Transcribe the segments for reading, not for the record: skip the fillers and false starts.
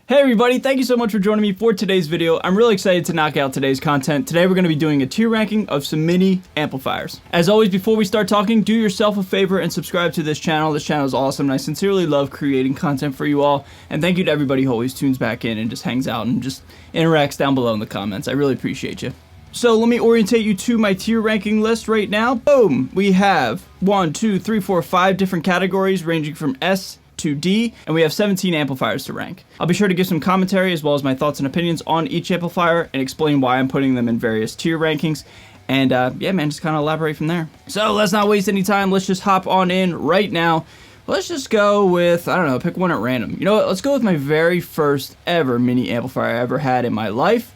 Hey everybody, thank you so much for joining me for today's video. I'm really excited to knock out today's content. Today we're going to be doing a tier ranking of some mini amplifiers. As always, before we start talking, do yourself a favor and subscribe to this channel. This channel is awesome and I sincerely love creating content for you all. And thank you to everybody who always tunes back in and just hangs out and just interacts down below in the comments. I really appreciate you. So let me orientate you to my tier ranking list right now. Boom! We have 5 different categories ranging from S to D, and we have 17 amplifiers to rank. I'll be sure to give some commentary as well as my thoughts and opinions on each amplifier and explain why I'm putting them in various tier rankings. And yeah, man, just kind of elaborate from there. So let's not waste any time. Let's just hop on in right now. Let's just go with, I don't know, pick one at random. You know what? Let's go with my very first ever mini amplifier I ever had in my life.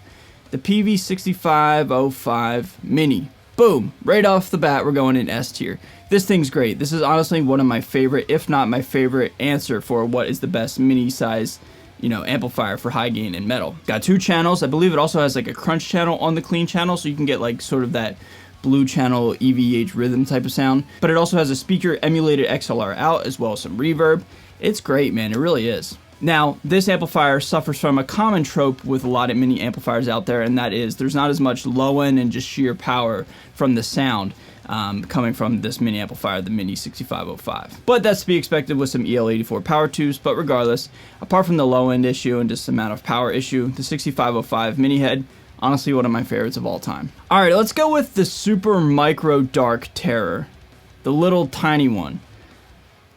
The Peavey 6505 Mini. Boom! Right off the bat, we're going in S tier. This thing's great. This is honestly one of my favorite, if not my favorite, answer for what is the best mini size, amplifier for high gain and metal. Got 2 channels. I believe it also has like a crunch channel on the clean channel, so you can get like sort of that blue channel EVH rhythm type of sound. But it also has a speaker emulated XLR out as well as some reverb. It's great, man. It really is. Now, this amplifier suffers from a common trope with a lot of mini amplifiers out there, and that is there's not as much low end and just sheer power from the sound coming from this mini amplifier, the Mini 6505. But that's to be expected with some EL84 power tubes, but regardless, apart from the low end issue and just amount of power issue, the 6505 mini head, honestly one of my favorites of all time. Alright, let's go with the Super Micro Dark Terror, the little tiny one.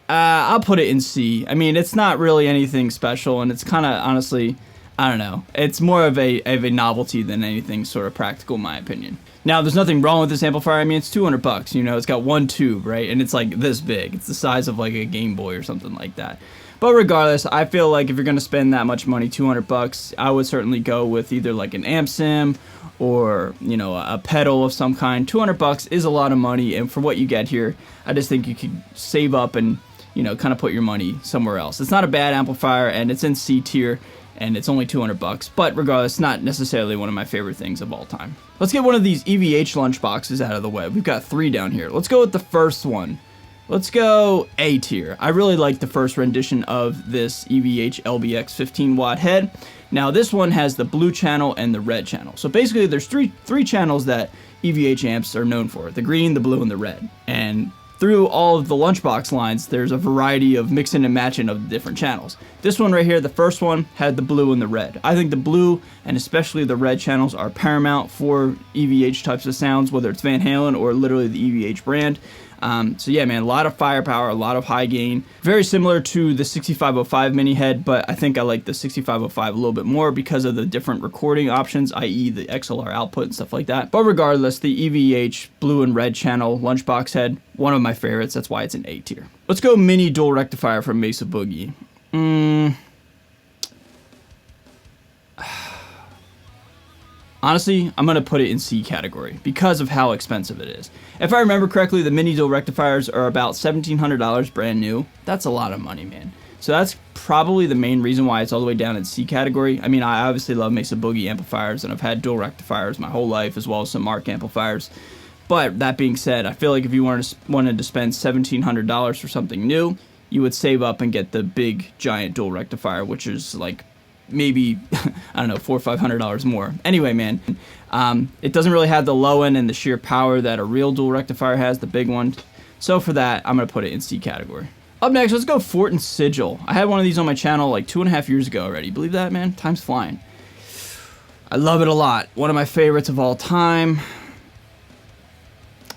I'll put it in C. I mean, it's not really anything special, and it's kind of, honestly, I don't know. It's more of a novelty than anything sort of practical, in my opinion. Now, there's nothing wrong with this amplifier. I mean, it's $200, it's got one tube, right? And it's like this big. It's the size of like a Game Boy or something like that. But regardless, I feel like if you're going to spend that much money, $200, I would certainly go with either like an amp sim or, a pedal of some kind. $200 is a lot of money, and for what you get here, I just think you could save up and kind of put your money somewhere else. It's not a bad amplifier, and it's in C tier, and it's only $200, but regardless, not necessarily one of my favorite things of all time. Let's get one of these EVH lunchboxes out of the way. We've got 3 down here. Let's go with the first one. Let's go A tier. I really like the first rendition of this EVH LBX 15 watt head. Now this one has the blue channel and the red channel. So basically there's three channels that EVH amps are known for: the green, the blue, and the red. And through all of the lunchbox lines, there's a variety of mixing and matching of the different channels. This one right here, the first one, had the blue and the red. I think the blue and especially the red channels are paramount for EVH types of sounds, whether it's Van Halen or literally the EVH brand. So yeah, man, a lot of firepower, a lot of high gain. Very similar to the 6505 mini head, but I think I like the 6505 a little bit more because of the different recording options, i.e. the XLR output and stuff like that. But regardless, the EVH blue and red channel lunchbox head, one of my favorites. That's why it's in A tier. Let's go mini dual rectifier from Mesa Boogie. Honestly, I'm going to put it in C category because of how expensive it is. If I remember correctly, the mini dual rectifiers are about $1,700 brand new. That's a lot of money, man. So that's probably the main reason why it's all the way down in C category. I mean, I obviously love Mesa Boogie amplifiers, and I've had dual rectifiers my whole life, as well as some Mark amplifiers. But that being said, I feel like if you wanted to spend $1,700 for something new, you would save up and get the big, giant dual rectifier, which is like maybe, I don't know, $400 or $500 more. Anyway, man, it doesn't really have the low end and the sheer power that a real dual rectifier has, the big one. So for that, I'm going to put it in C category. Up next, let's go Fortin Sigil. I had one of these on my channel like 2.5 years ago already. Believe that, man? Time's flying. I love it a lot. One of my favorites of all time.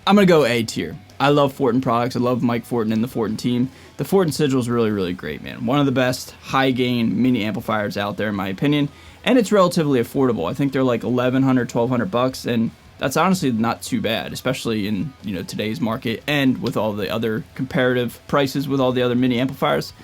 I'm going to go A tier. I love Fortin products. I love Mike Fortin and the Fortin team. The Fortin Sigil is really, really great, man. One of the best high-gain mini amplifiers out there, in my opinion, and it's relatively affordable. I think they're like $1,100, $1,200, and that's honestly not too bad, especially in today's market and with all the other comparative prices with all the other mini amplifiers.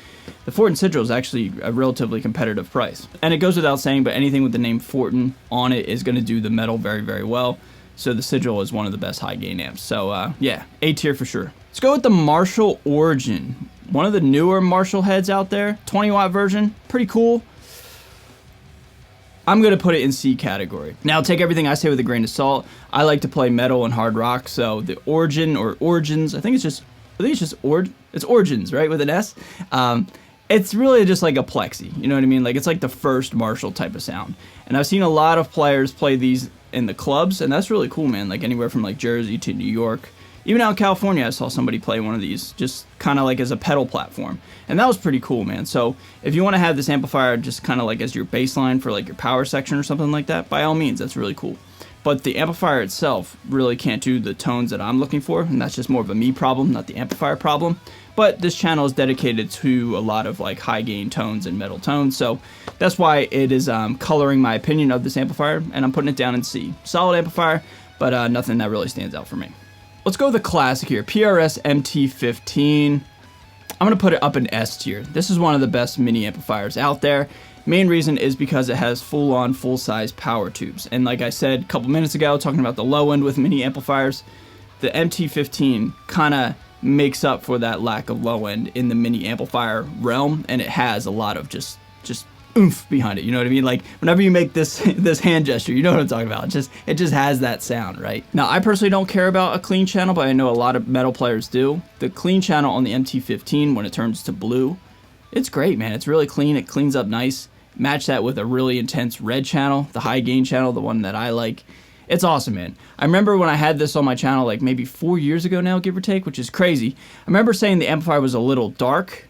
The Fortin Sigil is actually a relatively competitive price, and it goes without saying, but anything with the name Fortin on it is going to do the metal very, very well. So the Sigil is one of the best high gain amps. So yeah, A tier for sure. Let's go with the Marshall Origin. One of the newer Marshall heads out there. 20 watt version. Pretty cool. I'm going to put it in C category. Now, take everything I say with a grain of salt. I like to play metal and hard rock. So the Origin or Origins, it's Origins, right? With an S. it's really just like a plexi, you know what I mean? Like it's like the first Marshall type of sound. And I've seen a lot of players play these in the clubs, and that's really cool, man. Like anywhere from like Jersey to New York. Even out in California, I saw somebody play one of these, just kind of like as a pedal platform. And that was pretty cool, man. So if you want to have this amplifier just kind of like as your baseline for like your power section or something like that, by all means, that's really cool. But the amplifier itself really can't do the tones that I'm looking for, and that's just more of a me problem, not the amplifier problem. But this channel is dedicated to a lot of like high gain tones and metal tones, so that's why it is coloring my opinion of this amplifier, and I'm putting it down in C. Solid amplifier, but nothing that really stands out for me. Let's go with the classic here, PRS MT15. I'm going to put it up in S tier. This is one of the best mini amplifiers out there. Main reason is because it has full-on, full-size power tubes. And like I said a couple minutes ago, talking about the low end with mini amplifiers, the MT15 kind of makes up for that lack of low end in the mini amplifier realm, and it has a lot of just oomph behind it, you know what I mean? Like whenever you make this hand gesture, you know what I'm talking about. It just has that sound, right? Now I personally don't care about a clean channel, but I know a lot of metal players do. The clean channel on the MT15 when it turns to blue, it's great, man. It's really clean. It cleans up nice. Match that with a really intense red channel, the high gain channel, the one that I like. It's awesome, man. I remember when I had this on my channel like maybe 4 years ago now, give or take, which is crazy. I remember saying the amplifier was a little dark,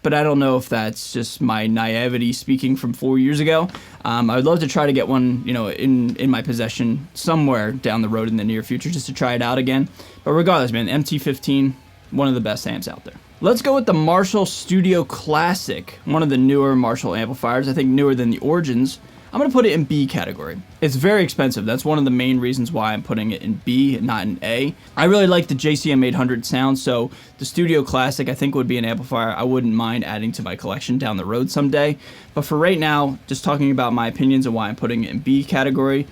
but I don't know if that's just my naivety speaking from 4 years ago. I would love to try to get one, you know, in my possession somewhere down the road in the near future just to try it out again. But regardless, man, MT15, one of the best amps out there. Let's go with the Marshall Studio Classic, one of the newer Marshall amplifiers. I think newer than the Origins. I'm going to put it in B category. It's very expensive. That's one of the main reasons why I'm putting it in B and not in A. I really like the JCM 800 sound, so the Studio Classic I think would be an amplifier I wouldn't mind adding to my collection down the road someday. But for right now, just talking about my opinions and why I'm putting it in B category,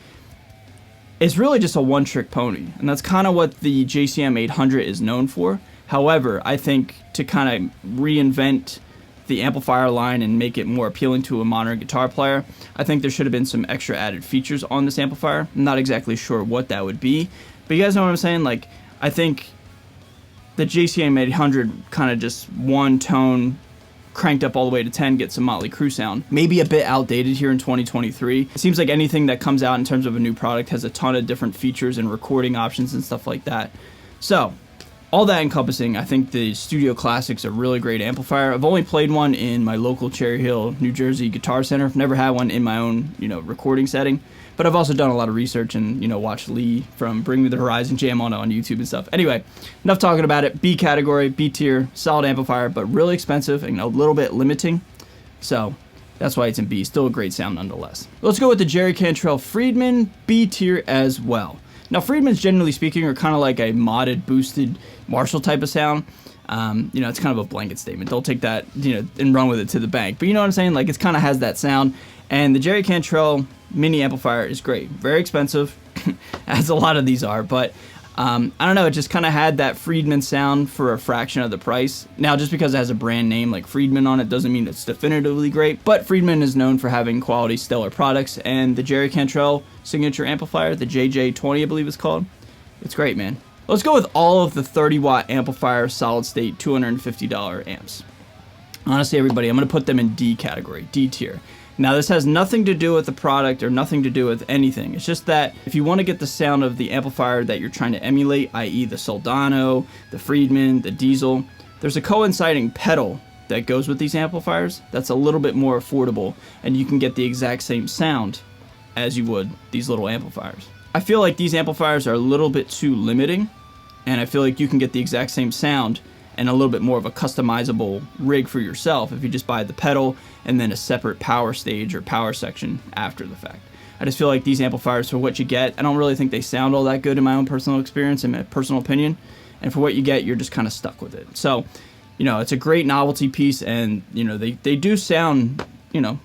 it's really just a one-trick pony. And that's kind of what the JCM 800 is known for. However, I think to kind of reinvent the amplifier line and make it more appealing to a modern guitar player, I think there should have been some extra added features on this amplifier. I'm not exactly sure what that would be, but you guys know what I'm saying? Like, I think the JCM 800 kind of just one tone cranked up all the way to 10 gets some Motley Crue sound. Maybe a bit outdated here in 2023. It seems like anything that comes out in terms of a new product has a ton of different features and recording options and stuff like that. So all that encompassing, I think the Studio Classic's a really great amplifier. I've only played one in my local Cherry Hill, New Jersey Guitar Center. I've never had one in my own, recording setting. But I've also done a lot of research and, watched Lee from Bring Me the Horizon jam on YouTube and stuff. Anyway, enough talking about it. B category, B tier, solid amplifier, but really expensive and a little bit limiting. So that's why it's in B. Still a great sound nonetheless. Let's go with the Jerry Cantrell Friedman, B tier as well. Now, Friedman's, generally speaking, are kind of like a modded, boosted Marshall type of sound. It's kind of a blanket statement. They'll take that, and run with it to the bank. But you know what I'm saying? Like, it kind of has that sound. And the Jerry Cantrell mini amplifier is great. Very expensive, as a lot of these are. But, I don't know, it just kind of had that Friedman sound for a fraction of the price. Now, just because it has a brand name like Friedman on it doesn't mean it's definitively great. But Friedman is known for having quality, stellar products. And the Jerry Cantrell signature amplifier, the JJ20 I believe it's called, it's great, man. Let's go with all of the 30-watt amplifier solid state $250 amps. Honestly, everybody, I'm going to put them in D category, D tier. Now, this has nothing to do with the product or nothing to do with anything. It's just that if you want to get the sound of the amplifier that you're trying to emulate, i.e. the Soldano, the Friedman, the Diesel, there's a coinciding pedal that goes with these amplifiers that's a little bit more affordable, and you can get the exact same sound as you would these little amplifiers. I feel like these amplifiers are a little bit too limiting, and I feel like you can get the exact same sound and a little bit more of a customizable rig for yourself if you just buy the pedal and then a separate power stage or power section after the fact. I just feel like these amplifiers, for what you get, I don't really think they sound all that good in my own personal experience and my personal opinion, and for what you get, you're just kind of stuck with it. So, it's a great novelty piece, and, they do sound,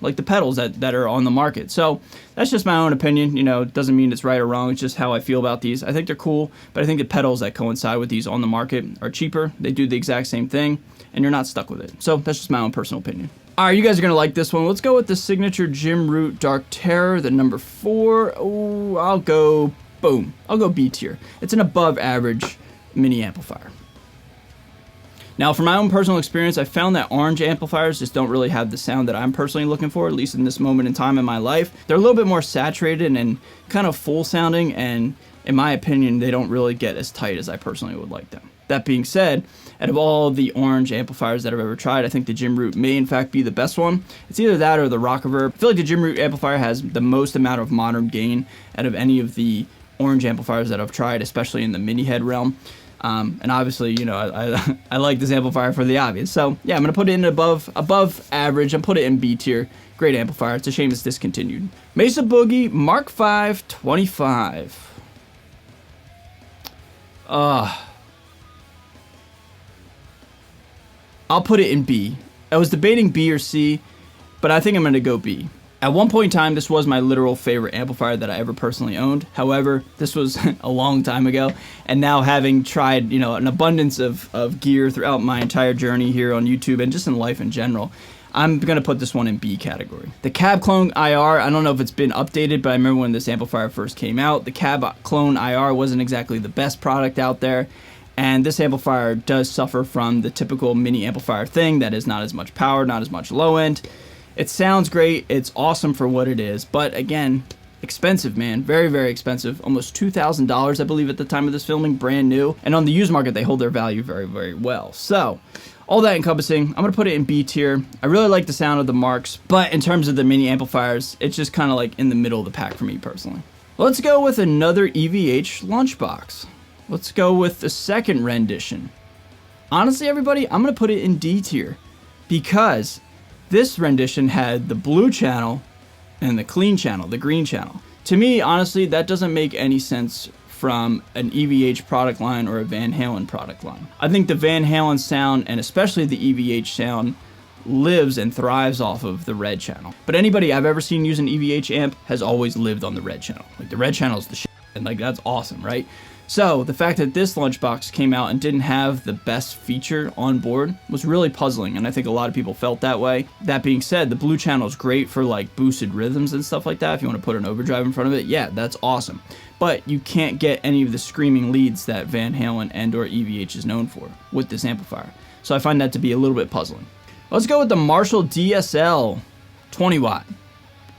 like the pedals that are on the market. So that's just my own opinion. It doesn't mean it's right or wrong. It's just how I feel about these. I think they're cool, but I think the pedals that coincide with these on the market are cheaper. They do the exact same thing, and you're not stuck with it. So that's just my own personal opinion. All right, you guys are going to like this one. Let's go with the signature Jim Root Dark Terror, the number 4. Oh, I'll go B tier. It's an above average mini amplifier. Now, from my own personal experience, I found that orange amplifiers just don't really have the sound that I'm personally looking for, at least in this moment in time in my life. They're a little bit more saturated and kind of full sounding, and in my opinion, they don't really get as tight as I personally would like them. That being said, out of all the orange amplifiers that I've ever tried, I think the Gym Root may in fact be the best one. It's either that or the Rock Reverb. I feel like the Gym Root amplifier has the most amount of modern gain out of any of the orange amplifiers that I've tried, especially in the mini head realm. And obviously, you know, I like this amplifier for the obvious. So yeah, I'm gonna put it in above average and put it in B tier. Great amplifier. It's a shame it's discontinued. Mesa Boogie Mark V 25. I'll put it in B. I was debating B or C, but I think I'm gonna go B. At one point in time, this was my literal favorite amplifier that I ever personally owned. However, this was a long time ago, and now having tried, you know, an abundance of gear throughout my entire journey here on YouTube and just in life in general, I'm gonna put this one in B category. The Cab Clone IR, I don't know if it's been updated, but I remember when this amplifier first came out, the Cab Clone IR wasn't exactly the best product out there, and this amplifier does suffer from the typical mini amplifier thing that is not as much power, not as much low end. It sounds great, it's awesome for what it is, but again, expensive, man. Very, very expensive. Almost $2,000, I believe, at the time of this filming, brand new. And on the used market, they hold their value very, very well. So, all that encompassing, I'm going to put it in B tier. I really like the sound of the Marks, but in terms of the mini amplifiers, it's just kind of like in the middle of the pack for me personally. Let's go with another EVH lunchbox. Let's go with the second rendition. Honestly, everybody, I'm going to put it in D tier because this rendition had the blue channel and the clean channel, the green channel. To me, honestly, that doesn't make any sense from an EVH product line or a Van Halen product line. I think the Van Halen sound, and especially the EVH sound, lives and thrives off of the red channel. But anybody I've ever seen use an EVH amp has always lived on the red channel. Like, the red channel is the shit, and like, that's awesome, right? So the fact that this lunchbox came out and didn't have the best feature on board was really puzzling, and I think a lot of people felt that way. That being said, the blue channel is great for like boosted rhythms and stuff like that. If you want to put an overdrive in front of it, yeah, that's awesome. But you can't get any of the screaming leads that Van Halen and or EVH is known for with this amplifier. So I find that to be a little bit puzzling. Let's go with the Marshall DSL 20 watt,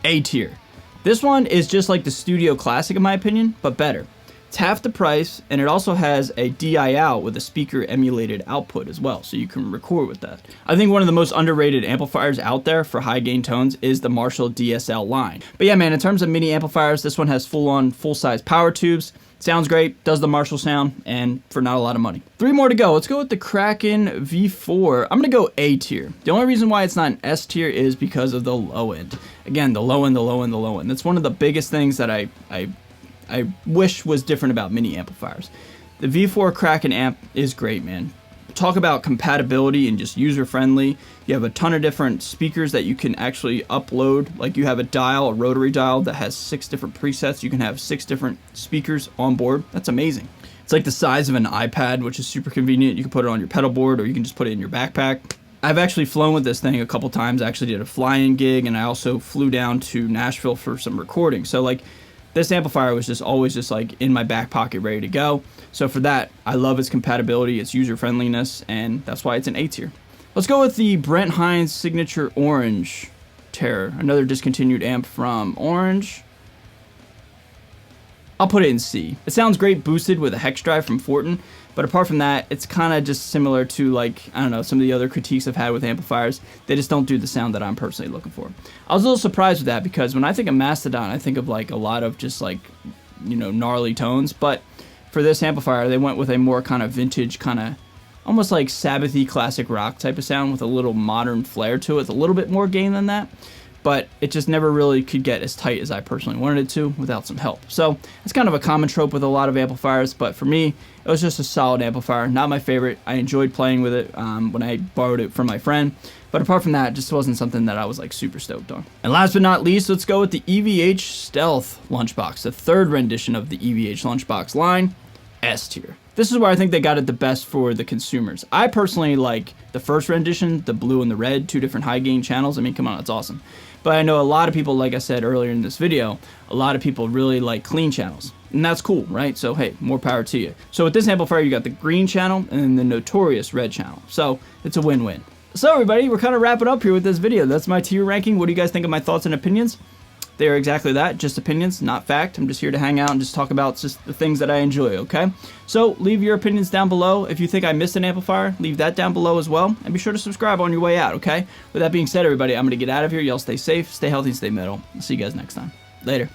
A tier. This one is just like the Studio Classic in my opinion, but better. It's half the price, and it also has a DI out with a speaker emulated output as well, so you can record with that. I think one of the most underrated amplifiers out there for high gain tones is the Marshall DSL line. But yeah, man, in terms of mini amplifiers, this one has full-size power tubes. Sounds great, does the Marshall sound, and for not a lot of money. 3 more to go. Let's go with the Kraken V4. I'm gonna go A tier. The only reason why it's not an S tier is because of the low end. Again, the low end, the low end, the low end. That's one of the biggest things that I wish was different about mini amplifiers. The V4 Kraken amp is great, man. Talk about compatibility and just user-friendly. You have a ton of different speakers that you can actually upload. Like you have a dial, a rotary dial that has 6 different presets. You can have 6 different speakers on board. That's amazing. It's like the size of an iPad, which is super convenient. You can put it on your pedal board or you can just put it in your backpack. I've actually flown with this thing a couple times. I actually did a fly-in gig, and I also flew down to Nashville for some recording. So like, this amplifier was just always just like in my back pocket ready to go. So for that, I love its compatibility, its user friendliness, and that's why it's an A tier. Let's go with the Brent Hinds Signature Orange Terror, another discontinued amp from Orange. I'll put it in C. It sounds great boosted with a hex drive from Fortin, but apart from that, it's kind of just similar to like, I don't know, some of the other critiques I've had with amplifiers. They just don't do the sound that I'm personally looking for. I was a little surprised with that because when I think of Mastodon, I think of like a lot of just like, you know, gnarly tones, but for this amplifier, they went with a more kind of vintage, kind of almost like Sabbathy classic rock type of sound with a little modern flair to it. It's a little bit more gain than that, but it just never really could get as tight as I personally wanted it to without some help. So it's kind of a common trope with a lot of amplifiers, but for me, it was just a solid amplifier. Not my favorite. I enjoyed playing with it when I borrowed it from my friend, but apart from that, it just wasn't something that I was like super stoked on. And last but not least, let's go with the EVH Stealth Lunchbox, the third rendition of the EVH Lunchbox line, S tier. This is where I think they got it the best for the consumers. I personally like the first rendition, the blue and the red, 2 different high gain channels. I mean, come on, it's awesome. But I know a lot of people, like I said earlier in this video, a lot of people really like clean channels. And that's cool, right? So hey, more power to you. So with this amplifier, you got the green channel and then the notorious red channel. So it's a win-win. So everybody, we're kind of wrapping up here with this video. That's my tier ranking. What do you guys think of my thoughts and opinions? They are exactly that, just opinions, not fact. I'm just here to hang out and just talk about just the things that I enjoy, okay? So leave your opinions down below. If you think I missed an amplifier, leave that down below as well. And be sure to subscribe on your way out, okay? With that being said, everybody, I'm going to get out of here. Y'all stay safe, stay healthy, and stay metal. I'll see you guys next time. Later.